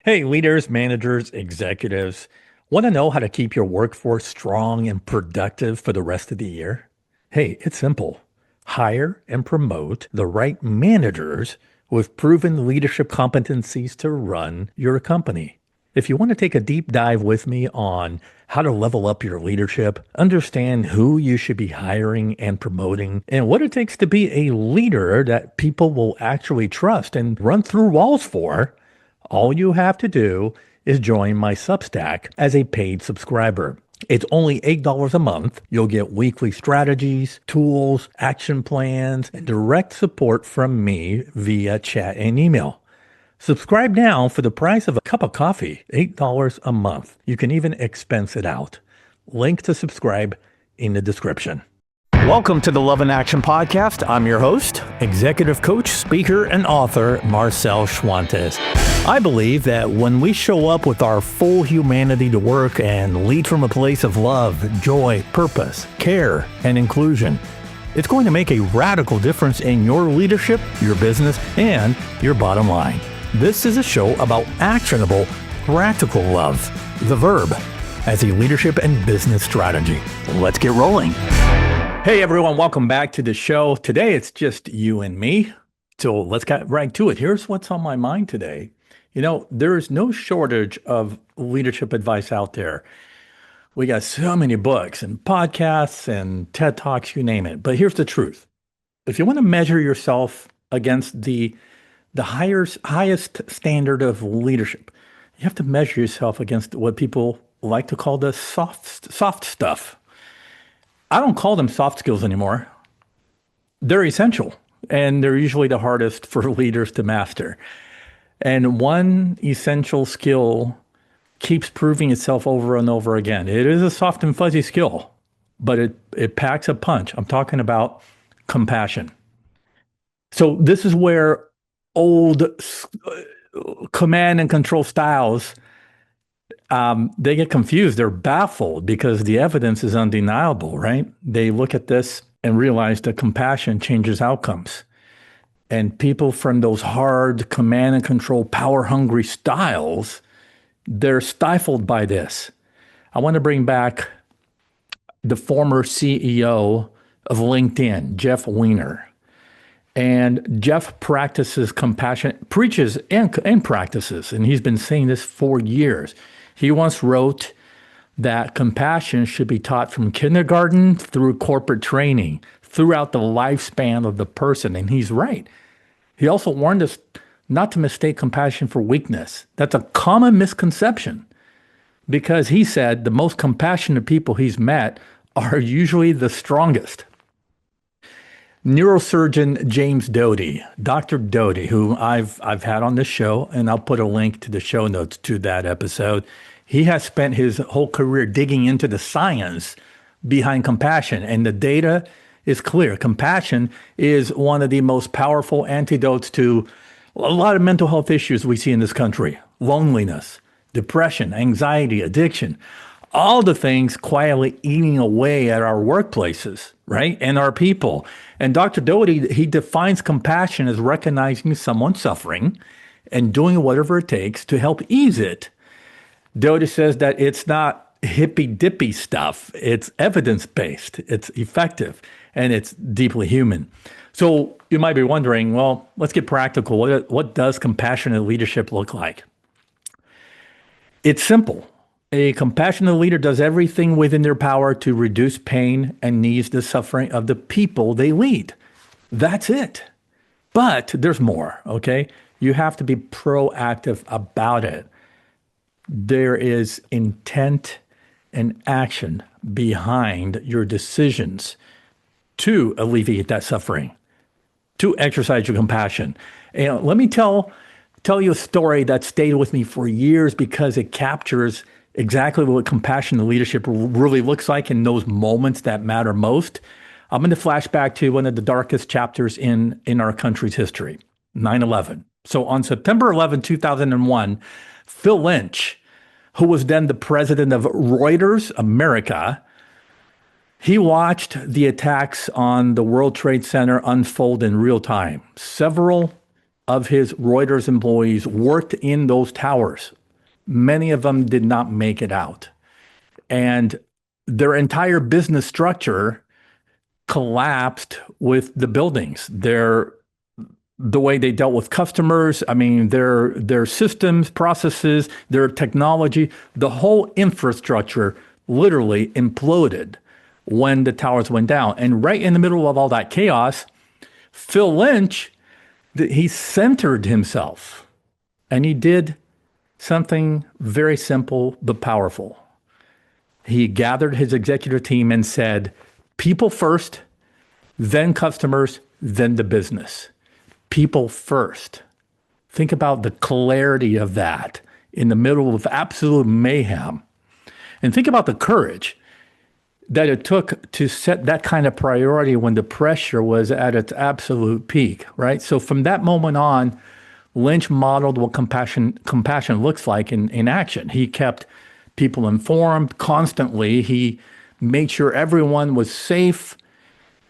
Hey, leaders, managers, executives, want to know how to keep your workforce strong and productive for the rest of the year? Hey, it's simple. Hire and promote the right managers with proven leadership competencies to run your company. If you want to take a deep dive with me on how to level up your leadership, understand who you should be hiring and promoting, and what it takes to be a leader that people will actually trust and run through walls for, all you have to do is join my Substack as a paid subscriber. It's only $8 a month. You'll get weekly strategies, tools, action plans, and direct support from me via chat and email. Subscribe now for the price of a cup of coffee, $8 a month. You can even expense it out. Link to subscribe in the description. Welcome to the Love in Action Podcast. I'm your host, executive coach, speaker, and author, Marcel Schwantes. I believe that when we show up with our full humanity to work and lead from a place of love, joy, purpose, care, and inclusion, it's going to make a radical difference in your leadership, your business, and your bottom line. This is a show about actionable, practical love, the verb, as a leadership and business strategy. Let's get rolling. Hey everyone, welcome back to the show. Today it's just you and me. So let's get right to it. Here's what's on my mind today. You know, there is no shortage of leadership advice out there. We got so many books and podcasts and TED Talks, you name it. But here's the truth. If you want to measure yourself against the highest standard of leadership, you have to measure yourself against what people like to call the soft stuff. I don't call them soft skills anymore. They're essential, and they're usually the hardest for leaders to master. And one essential skill keeps proving itself over and over again. It is a soft and fuzzy skill, but it packs a punch. I'm talking about compassion. So this is where old command and control styles, they get confused. They're baffled because the evidence is undeniable, right? They look at this and realize that compassion changes outcomes. And people from those hard command and control, power-hungry styles, they're stifled by this. I want to bring back the former CEO of LinkedIn, Jeff Weiner. And Jeff practices compassion, preaches and practices, and he's been saying this for years. He once wrote that compassion should be taught from kindergarten through corporate training, throughout the lifespan of the person, and he's right. He also warned us not to mistake compassion for weakness. That's a common misconception because he said the most compassionate people he's met are usually the strongest. Neurosurgeon James Doty, Dr. Doty, who I've had on this show, and I'll put a link to the show notes to that episode. He has spent his whole career digging into the science behind compassion, and the data is clear. Compassion is one of the most powerful antidotes to a lot of mental health issues we see in this country. Loneliness, depression, anxiety, addiction, all the things quietly eating away at our workplaces, right? And our people. And Dr. Doty, he defines compassion as recognizing someone's suffering and doing whatever it takes to help ease it. Doty says that it's not hippy-dippy stuff. It's evidence-based. It's effective. And it's deeply human. So you might be wondering, well, let's get practical. What does compassionate leadership look like? It's simple. A compassionate leader does everything within their power to reduce pain and ease the suffering of the people they lead. That's it. But there's more, okay? You have to be proactive about it. There is intent and action behind your decisions to alleviate that suffering, to exercise your compassion. And let me tell you a story that stayed with me for years because it captures exactly what compassionate leadership really looks like in those moments that matter most. I'm going to flash back to one of the darkest chapters in our country's history, 9/11. So on September 11, 2001, Phil Lynch, who was then the president of Reuters America, he watched the attacks on the World Trade Center unfold in real time. Several of his Reuters employees worked in those towers Many of them did not make it out. And their entire business structure collapsed with the buildings. The way they dealt with customers, I mean, their systems, processes, their technology, the whole infrastructure literally imploded when the towers went down. And right in the middle of all that chaos, Phil Lynch, he centered himself and he did something very simple but powerful. He gathered his executive team and said, people first, then customers, then the business. People first. Think about the clarity of that in the middle of absolute mayhem. And think about the courage that it took to set that kind of priority when the pressure was at its absolute peak, right? So from that moment on, Lynch modeled what compassion looks like in action. He kept people informed constantly. He made sure everyone was safe,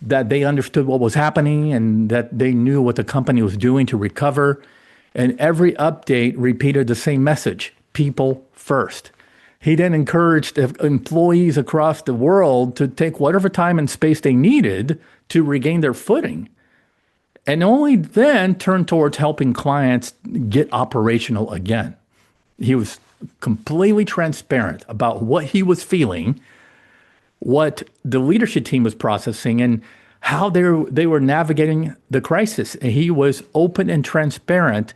that they understood what was happening and that they knew what the company was doing to recover. And every update repeated the same message: people first. He then encouraged employees across the world to take whatever time and space they needed to regain their footing, and only then turn towards helping clients get operational again. He was completely transparent about what he was feeling, what the leadership team was processing, and how they were navigating the crisis. And he was open and transparent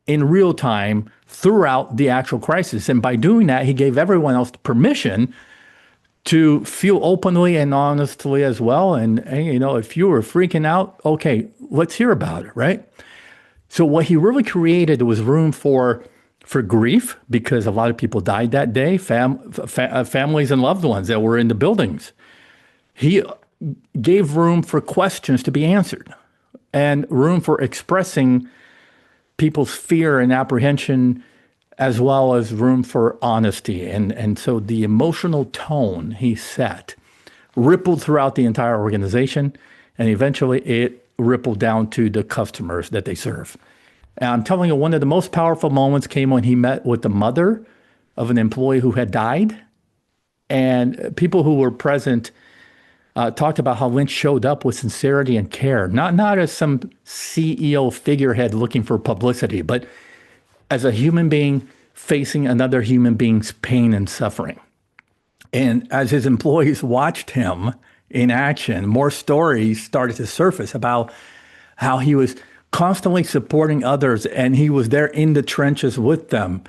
in real time throughout the actual crisis. And by doing that, he gave everyone else permission to feel openly and honestly as well. And if you were freaking out, okay, let's hear about it, right? So what he really created was room for grief, because a lot of people died that day, families and loved ones that were in the buildings. He gave room for questions to be answered and room for expressing people's fear and apprehension, as well as room for honesty. And so the emotional tone he set rippled throughout the entire organization, and eventually it rippled down to the customers that they serve. And I'm telling you, one of the most powerful moments came when he met with the mother of an employee who had died. And people who were present talked about how Lynch showed up with sincerity and care, not as some CEO figurehead looking for publicity, but as a human being facing another human being's pain and suffering. And as his employees watched him in action, more stories started to surface about how he was constantly supporting others, and he was there in the trenches with them,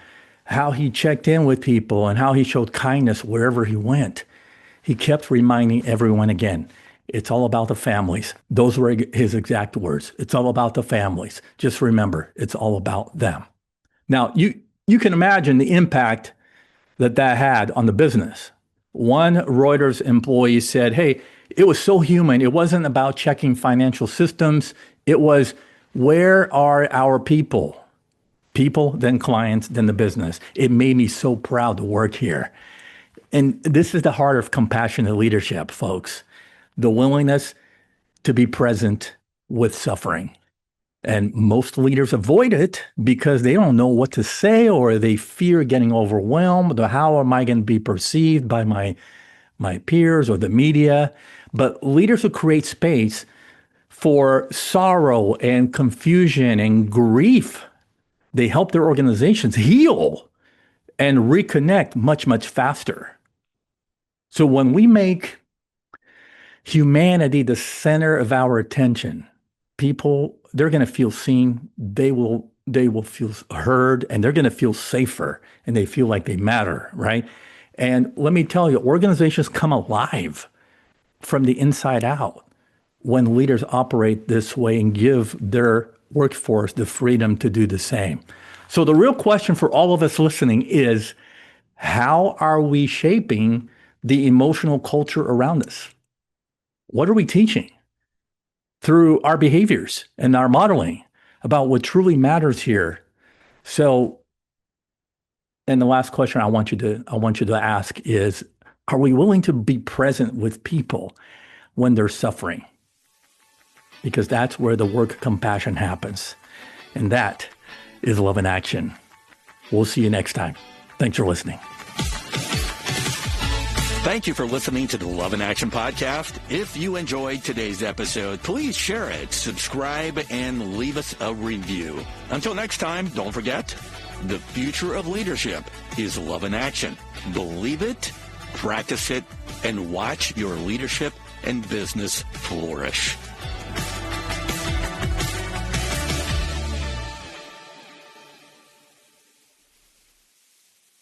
how he checked in with people and how he showed kindness wherever he went. He kept reminding everyone again, it's all about the families. Those were his exact words. It's all about the families. Just remember, it's all about them. Now, you can imagine the impact that had on the business. One Reuters employee said, hey, it was so human. It wasn't about checking financial systems. It was, where are our people? People, then clients, then the business. It made me so proud to work here. And this is the heart of compassionate leadership, folks. The willingness to be present with suffering. And most leaders avoid it because they don't know what to say, or they fear getting overwhelmed, or how am I going to be perceived by my peers or the media? But leaders who create space for sorrow and confusion and grief, they help their organizations heal and reconnect much, much faster. So when we make humanity the center of our attention, people, they're going to feel seen, they will feel heard, and they're going to feel safer, and they feel like they matter, right? And let me tell you, organizations come alive from the inside out when leaders operate this way and give their workforce the freedom to do the same. So the real question for all of us listening is, how are we shaping the emotional culture around us? What are we teaching through our behaviors and our modeling about what truly matters here? So, and the last question I want you to ask is, are we willing to be present with people when they're suffering? Because that's where the work of compassion happens. And that is love in action. We'll see you next time. Thanks for listening. Thank you for listening to the Love in Action podcast. If you enjoyed today's episode, please share it, subscribe, and leave us a review. Until next time, don't forget, the future of leadership is love in action. Believe it, practice it, and watch your leadership and business flourish.